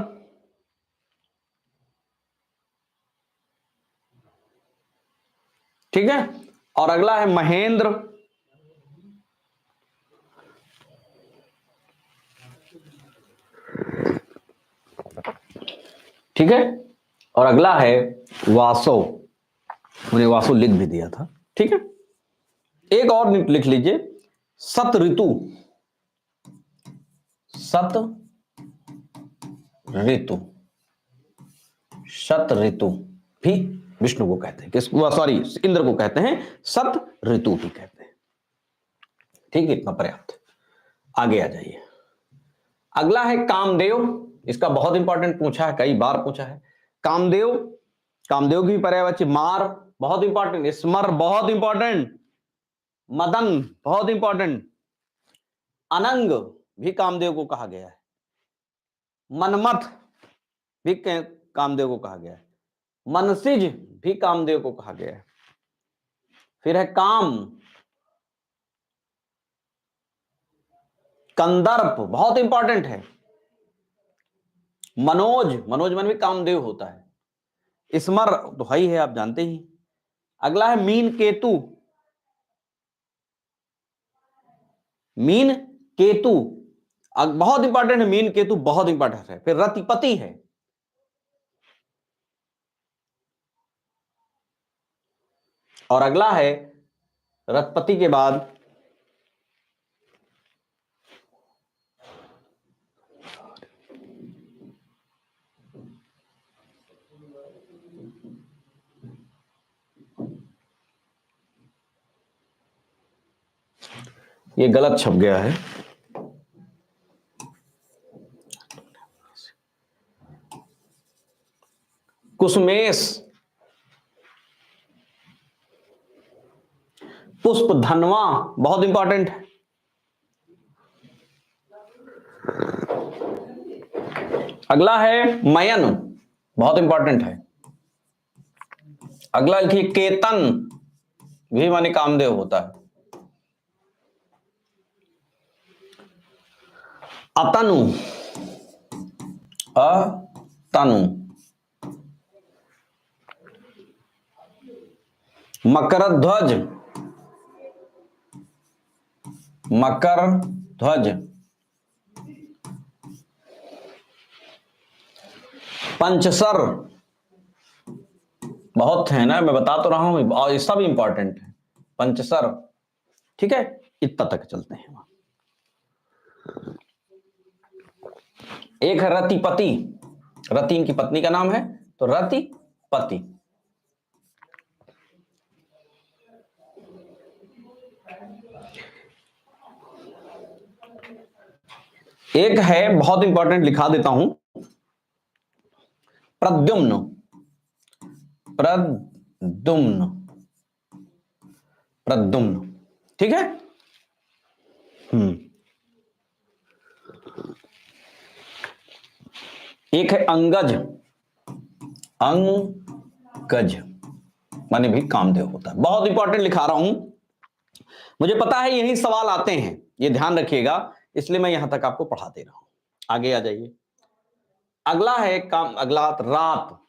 S1: ठीक है। और अगला है महेंद्र, ठीक है। और अगला है वासव, उन्हें वासव लिख भी दिया था, ठीक है। एक और लिख लीजिए, सत ऋतु, सत ऋतु, सत ऋतु भी विष्णु को कहते हैं, किसको, सॉरी इंद्र को कहते हैं, सत ऋतु भी कहते हैं, ठीक है। इतना पर्याप्त, आगे आ जाइए। अगला है कामदेव, इसका बहुत इंपॉर्टेंट पूछा है, कई बार पूछा है। कामदेव, कामदेव की पर्यायवाची मार बहुत इंपॉर्टेंट, स्मर बहुत इंपॉर्टेंट, मदन बहुत इंपॉर्टेंट, अनंग भी कामदेव को कहा गया है, मनमथ भी कामदेव को कहा गया है, मनसिज भी कामदेव को कहा गया है। फिर है काम, कंदर्प बहुत इंपॉर्टेंट है, मनोज, मनोज मन भी कामदेव होता है, स्मर तो है ही है, आप जानते ही। अगला है मीन केतु, मीन केतु बहुत इंपॉर्टेंट है, मीन केतु बहुत इंपॉर्टेंट है। फिर रतिपति है, और अगला है रथपति के बाद ये गलत छप गया है। कुसुमेश, पुष्प धनवा, बहुत इंपॉर्टेंट है। अगला है मयन, बहुत इंपॉर्टेंट है। अगला लिखिए केतन, भी माने कामदेव होता है। अतनु, अतनु। मकर ध्वज, मकर ध्वज। पंचसर, बहुत है ना, मैं बता तो रहा हूं, और ये सब इंपॉर्टेंट है। पंचसर, ठीक है, इतना तक चलते हैं। एक है रतिपति, रति इनकी पत्नी का नाम है, तो रतिपति। एक है बहुत इंपॉर्टेंट, लिखा देता हूं, प्रद्युम्न, प्रद्युम्न, प्रद्युम्न, ठीक है। एक है अंगज, अंगज माने भी कामदेव होता है। बहुत इंपॉर्टेंट लिखा रहा हूं, मुझे पता है यही सवाल आते हैं, ये ध्यान रखिएगा, इसलिए मैं यहां तक आपको पढ़ा दे रहा हूं। आगे आ जाइए। अगला है काम, अगला रात।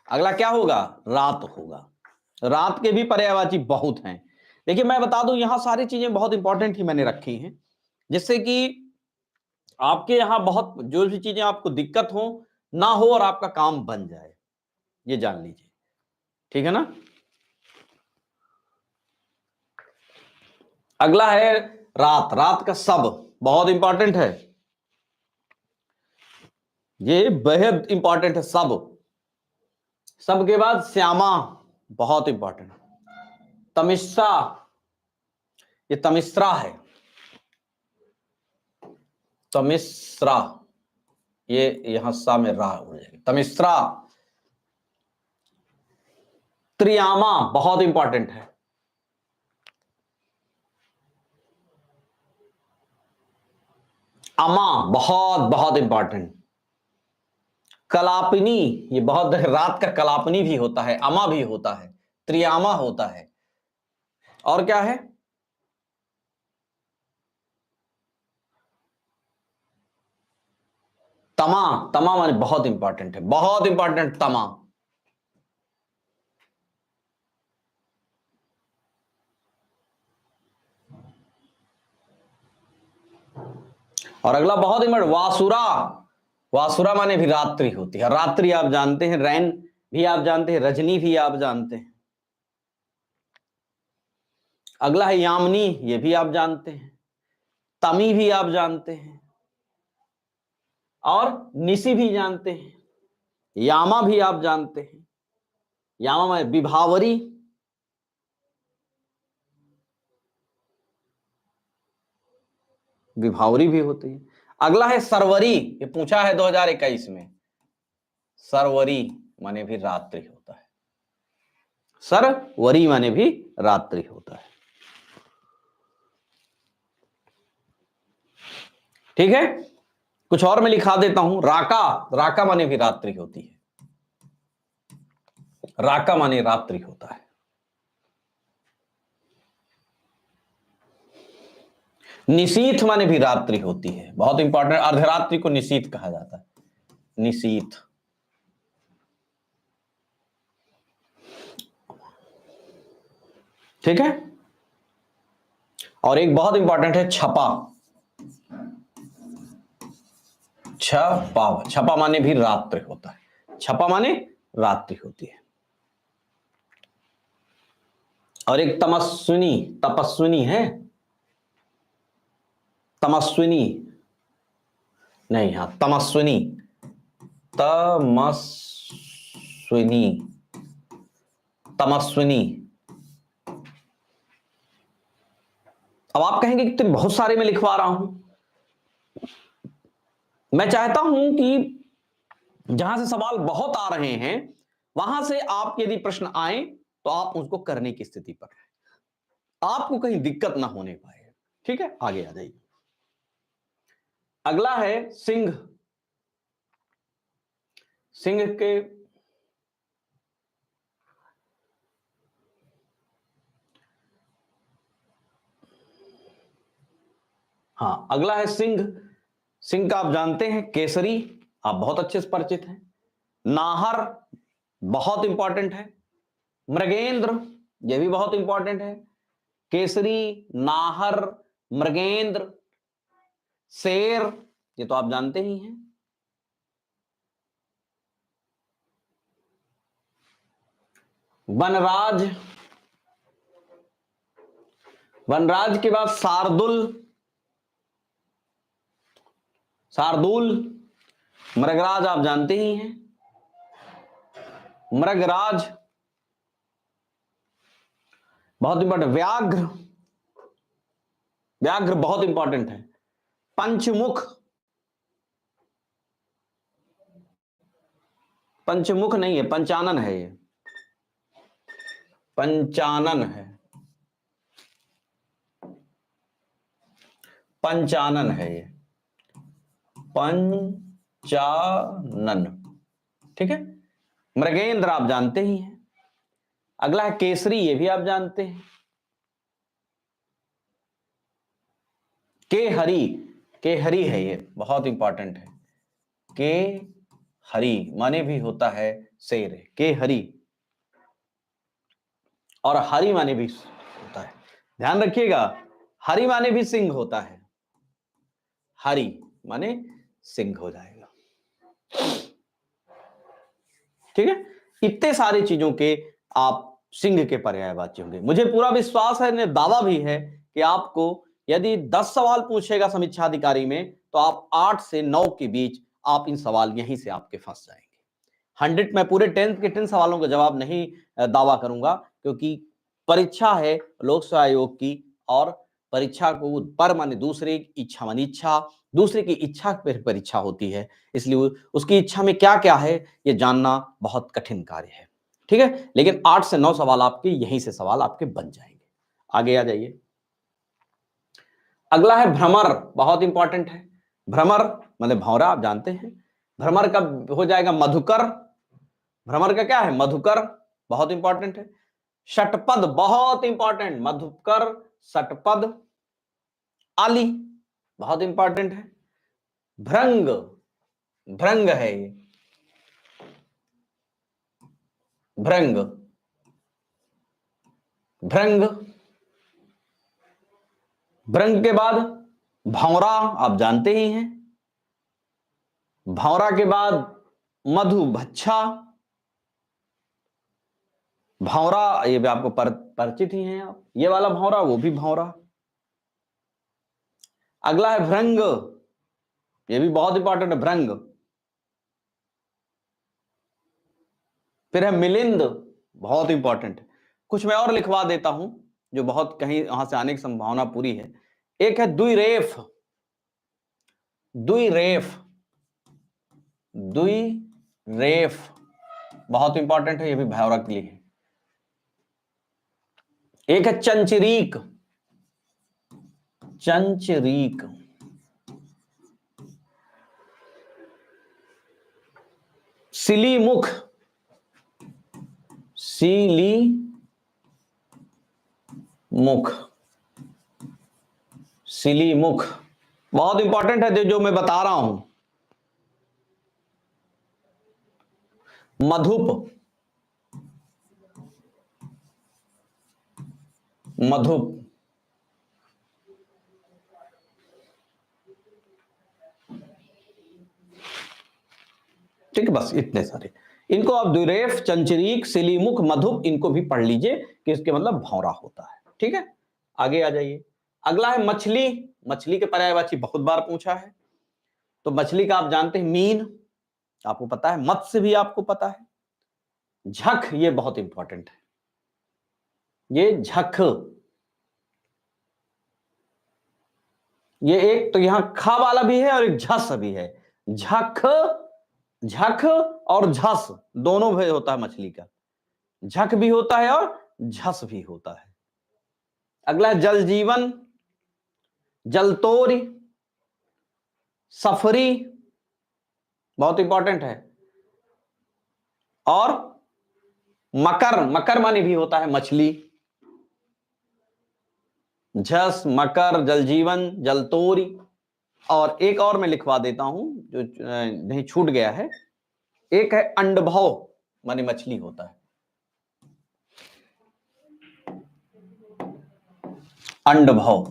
S1: अगला क्या होगा? रात होगा। रात के भी पर्यायवाची बहुत हैं। देखिए मैं बता दूं, यहां सारी चीजें बहुत इंपॉर्टेंट ही मैंने रखी हैं, जिससे कि आपके यहां बहुत जो भी चीजें आपको दिक्कत हो ना हो और आपका काम बन जाए, ये जान लीजिए, ठीक है ना। अगला है रात, रात का सब बहुत इंपॉर्टेंट है, ये बेहद इंपॉर्टेंट है सब। सब के बाद श्यामा, बहुत इंपॉर्टेंट। तमिश्रा, ये तमिश्रा है, तमिश्रा, ये यहां सा में रा हो जाएगी, तमिश्रा। त्रियामा बहुत इंपॉर्टेंट है। अमा बहुत बहुत इंपॉर्टेंट। कलापिनी, ये बहुत, रात का कलापनी भी होता है, अमा भी होता है, त्रियामा होता है। और क्या है? तमा, तमा माने बहुत इंपॉर्टेंट है, बहुत इंपॉर्टेंट तमा। और अगला बहुत इंपॉर्टेंट वासुरा, वासुरा माने भी रात्रि होती है। रात्रि आप जानते हैं, रैन भी आप जानते हैं, रजनी भी आप जानते हैं। अगला है यामिनी, ये भी आप जानते हैं। तमी भी आप जानते हैं, और निशी भी जानते हैं। यामा भी आप जानते हैं, यामा में विभावरी, विभावरी भी होती है। अगला है सरवरी, ये पूछा है 2021 में, सरवरी माने भी रात्रि होता है, सरवरी माने भी रात्रि होता है, ठीक है। कुछ और मैं लिखा देता हूं, राका, राका माने भी रात्रि होती है, राका माने रात्रि होता है। निशीथ माने भी रात्रि होती है, बहुत इंपॉर्टेंट, अर्धरात्रि को निशीथ कहा जाता है, निशीथ। ठीक है। और एक बहुत इंपॉर्टेंट है छपा, छपा, छपा माने भी रात्रि होता है, छपा माने रात्रि होती है। और एक तमस्विनी, तपस्विनी है, तमस्विनी नहीं, हाँ तमस्विनी, तमस्विनी, तमस्विनी। अब आप कहेंगे कि तो बहुत सारे मैं लिखवा रहा हूं। मैं चाहता हूं कि जहां से सवाल बहुत आ रहे हैं वहां से आप यदि प्रश्न आए तो आप उसको करने की स्थिति पर रहें, आपको कहीं दिक्कत ना होने पाए। ठीक है, आगे आ जाइए। अगला है सिंह। सिंह के हाँ, अगला है सिंह। सिंह का आप जानते हैं केसरी, आप बहुत अच्छे से परिचित हैं। नाहर बहुत इंपॉर्टेंट है। मृगेंद्र यह भी बहुत इंपॉर्टेंट है। केसरी, नाहर, मृगेंद्र, शेर ये तो आप जानते ही हैं। वनराज, वनराज के बाद शार्दुल, शार्दुल। मृगराज आप जानते ही हैं। मृगराज बहुत इंपॉर्टेंट। व्याघ्र, व्याघ्र बहुत इंपॉर्टेंट है। पंचमुख, पंचमुख नहीं है, पंचानन है ये, पंचानन है, पंचानन है ये, पंचानन। ठीक है, मृगेंद्र आप जानते ही हैं। अगला है केसरी, ये भी आप जानते हैं। के हरि, के हरि है ये, बहुत इंपॉर्टेंट है। के हरि माने भी होता है शेर, के हरि, और हरि माने भी होता है, ध्यान रखिएगा, हरि माने भी सिंह होता है, हरि माने सिंह हो जाएगा। ठीक है, इतने सारी चीजों के आप सिंह के पर्यायवाची होंगे। मुझे पूरा विश्वास है, ने दावा भी है कि आपको यदि 10 सवाल पूछेगा समीक्षा अधिकारी में तो आप 8 से 9 के बीच आप इन सवाल यहीं से आपके फंस जाएंगे। 100 में पूरे 10 के 10 सवालों का जवाब नहीं दावा करूंगा, क्योंकि परीक्षा है लोक सेवा आयोग की, और परीक्षा को पर माने दूसरे की इच्छा मानी इच्छा, दूसरे की इच्छा पर परीक्षा होती है, इसलिए उसकी इच्छा में क्या क्या है ये जानना बहुत कठिन कार्य है। ठीक है, लेकिन 8 से 9 सवाल आपके यहीं से सवाल आपके बन जाएंगे। आगे आ जाइए। अगला है भ्रमर, बहुत इंपॉर्टेंट है। भ्रमर मतलब भौरा, आप जानते हैं। भ्रमर का हो जाएगा मधुकर, भ्रमर का क्या है मधुकर, बहुत इंपॉर्टेंट है। षटपद बहुत इंपॉर्टेंट, मधुकर, षटपद। आली बहुत इंपॉर्टेंट है। भृंग, भृंग है ये, भृंग, भृंग। भृंग के बाद भौरा, आप जानते ही हैं। भौरा के बाद मधुभच्छा, भौरा ये भी आपको परिचित ही हैं आप, ये वाला भौरा वो भी भौरा। अगला है भृंग, ये भी बहुत इंपॉर्टेंट है, भृंग। फिर है मिलिंद, बहुत इंपॉर्टेंट है। कुछ मैं और लिखवा देता हूं जो बहुत कहीं वहां से आने की संभावना पूरी है। एक है द्विरेफ, द्विरेफ, द्विरेफ बहुत इंपॉर्टेंट है, ये भी भौरा के लिए है। एक है चंचरीक, चंचरीक। सिलीमुख, सिली मुख, सिलीमुख बहुत इंपॉर्टेंट है जो मैं बता रहा हूं। मधुप, मधुप। ठीक है, बस इतने सारे, इनको आप द्विरेफ, चंचरीक, सिलीमुख, मधुप इनको भी पढ़ लीजिए कि इसके मतलब भौरा होता है। ठीक है, आगे आ जाइए। अगला है मछली, मछली के पर्यायवाची बहुत बार पूछा है, तो मछली का आप जानते हैं मीन, आपको पता है। मत्स्य भी आपको पता है। झख ये बहुत इंपॉर्टेंट है, ये झख, ये एक तो यहां ख वाला भी है और एक झस भी है। झख, झख और झस दोनों भी होता है मछली का। झक भी होता है और झस भी होता है। अगला है जल जीवन, जलतोरी, सफरी, बहुत इंपॉर्टेंट है। और मकर, मकर माने भी होता है मछली। झस, मकर, जलजीवन, जलतोरी। और एक और मैं लिखवा देता हूं जो नहीं छूट गया है, एक है अंडभव माने मछली होता है। अंडभव,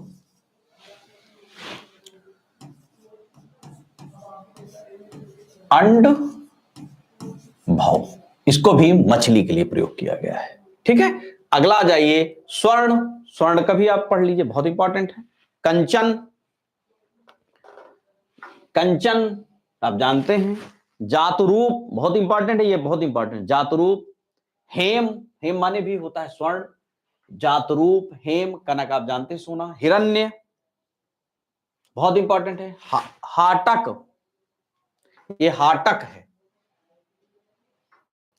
S1: अंड भाव, इसको भी मछली के लिए प्रयोग किया गया है। ठीक है, अगला आ जाइए स्वर्ण। स्वर्ण का भी आप पढ़ लीजिए, बहुत इंपॉर्टेंट है। कंचन, कंचन आप जानते हैं। जातरूप बहुत इंपॉर्टेंट है, ये बहुत इंपॉर्टेंट। जातरूप, हेम, हेम माने भी होता है स्वर्ण। जातरूप, हेम, कनक आप जानते हैं सोना। हिरण्य बहुत इंपॉर्टेंट है। हाटक, ये हाटक है,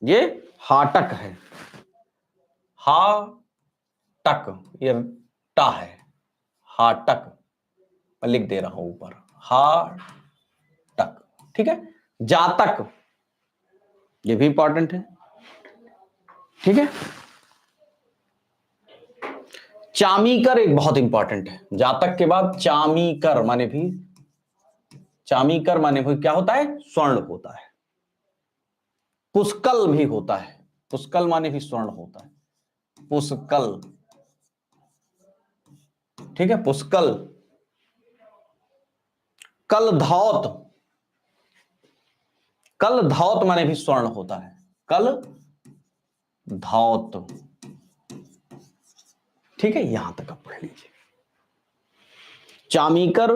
S1: ये हाटक है। हाटक, ये टा है, हाटक। मैं लिख दे रहा हूं ऊपर, हाटक। ठीक है, जातक, ये भी इंपॉर्टेंट है। ठीक है, चामीकर एक बहुत इंपॉर्टेंट है। जातक के बाद चामीकर माने भी, चामीकर माने भी क्या होता है? स्वर्ण होता है। पुष्कल भी होता है, पुष्कल माने भी स्वर्ण होता है। पुष्कल, ठीक है, पुष्कल। कलधौत, कल धौत माने भी स्वर्ण होता है। कल धौत, ठीक है, यहां तक आप पढ़ लीजिए। चामीकर,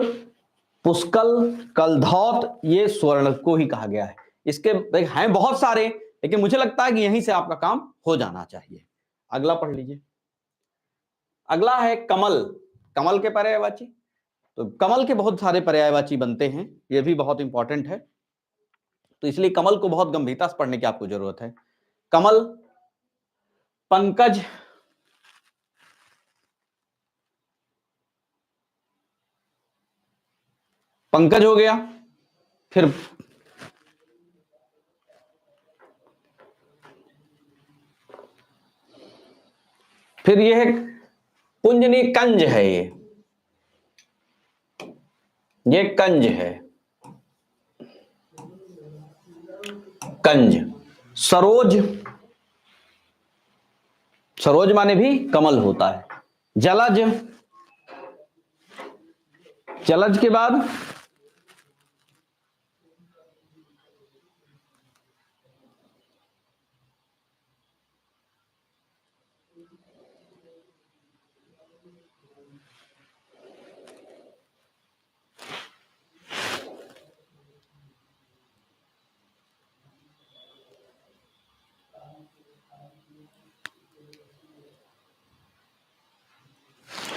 S1: पुष्कल, कलधौत, ये स्वर्ण को ही कहा गया है। इसके हैं बहुत सारे, लेकिन मुझे लगता है कि यहीं से आपका काम हो जाना चाहिए। अगला पढ़ लीजिए। अगला है कमल। कमल के पर्यायवाची, तो कमल के बहुत सारे पर्यायवाची बनते हैं, ये भी बहुत इंपॉर्टेंट है। तो इसलिए कमल को बहुत गंभीरता से पढ़ने की आपको जरूरत है। कमल, पंकज, पंकज हो गया। फिर ये है कुंजनी, कंज है ये कंज है, कंज। सरोज, सरोज माने भी कमल होता है। जलज, जलज के बाद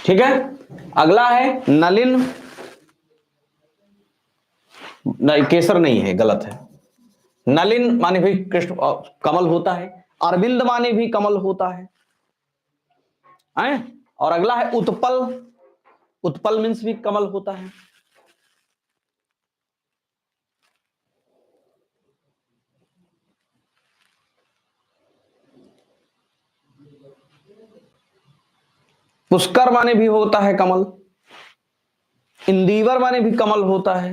S1: ठीक है। अगला है नलिन, नहीं केसर नहीं है, गलत है। नलिन माने भी कृष्ण कमल होता है। अरविंद माने भी कमल होता है। और अगला है उत्पल, उत्पल मीन्स भी कमल होता है। पुष्कर माने भी होता है कमल। इंदिवर माने भी कमल होता है।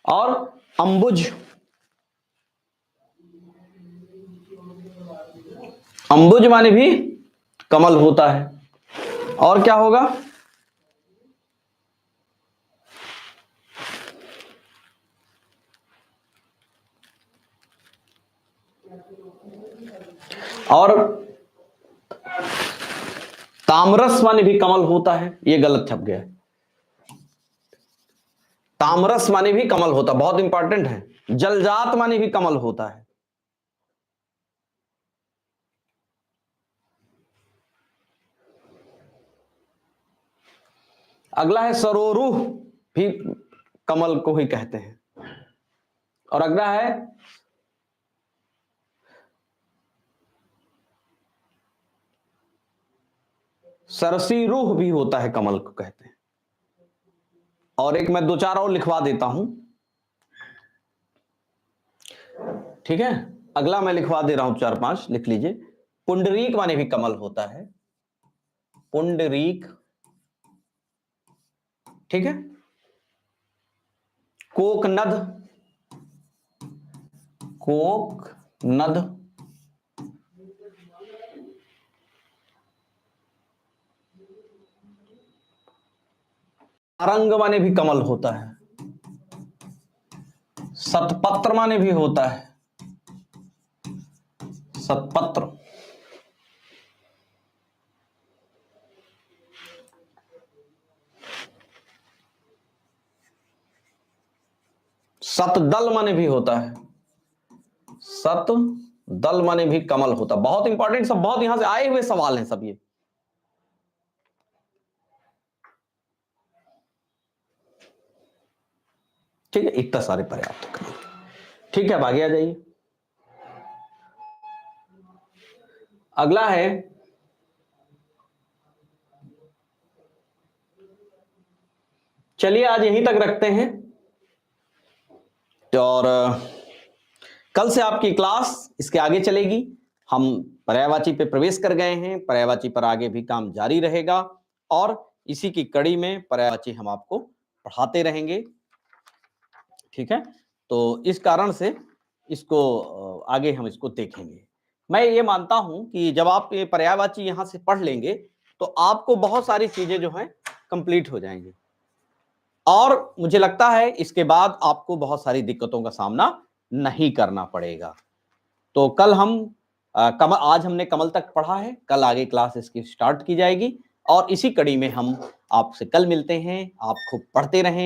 S1: और अंबुज, अंबुज माने भी कमल होता है। और क्या होगा? और तामरस माने भी कमल होता है, ये गलत छप गया है। तामरस माने भी कमल होता, बहुत इंपॉर्टेंट है। जलजात माने भी कमल होता है। अगला है सरोरुह, भी कमल को ही कहते हैं। और अगला है सरसीरुह, भी होता है, कमल को कहते हैं। और एक मैं दो चार और लिखवा देता हूं, ठीक है। अगला मैं लिखवा दे रहा हूं, चार पांच लिख लीजिए। पुंडरीक माने भी कमल होता है, पुंडरीक, ठीक है। कोकनद, कोकनद, सारंग माने भी कमल होता है, सतपत्र माने भी होता है, सतपत्र, सतदल माने भी होता है, सतदल माने भी कमल होता है। बहुत इंपॉर्टेंट, सब बहुत यहां से आए हुए सवाल हैं सब ये। ठीक है, इतना सारे पर्याप्त कमल, ठीक है। अब आगे आ जाइए। अगला है चलिए आज यहीं तक रखते हैं, और कल से आपकी क्लास इसके आगे चलेगी। हम पर्यायवाची पे प्रवेश कर गए हैं, पर्यायवाची पर आगे भी काम जारी रहेगा, और इसी की कड़ी में पर्यायवाची हम आपको पढ़ाते रहेंगे, ठीक है। तो इस कारण से इसको आगे हम इसको देखेंगे। मैं ये मानता हूं कि जब आप ये पर्यायवाची यहां से पढ़ लेंगे तो आपको बहुत सारी चीजें जो हैं कंप्लीट हो जाएंगी, और मुझे लगता है इसके बाद आपको बहुत सारी दिक्कतों का सामना नहीं करना पड़ेगा। तो कल हम कमल, आज हमने कमल तक पढ़ा है, कल आगे क्लास इसकी स्टार्ट की जाएगी, और इसी कड़ी में हम आपसे कल मिलते हैं। आप खूब पढ़ते रहें।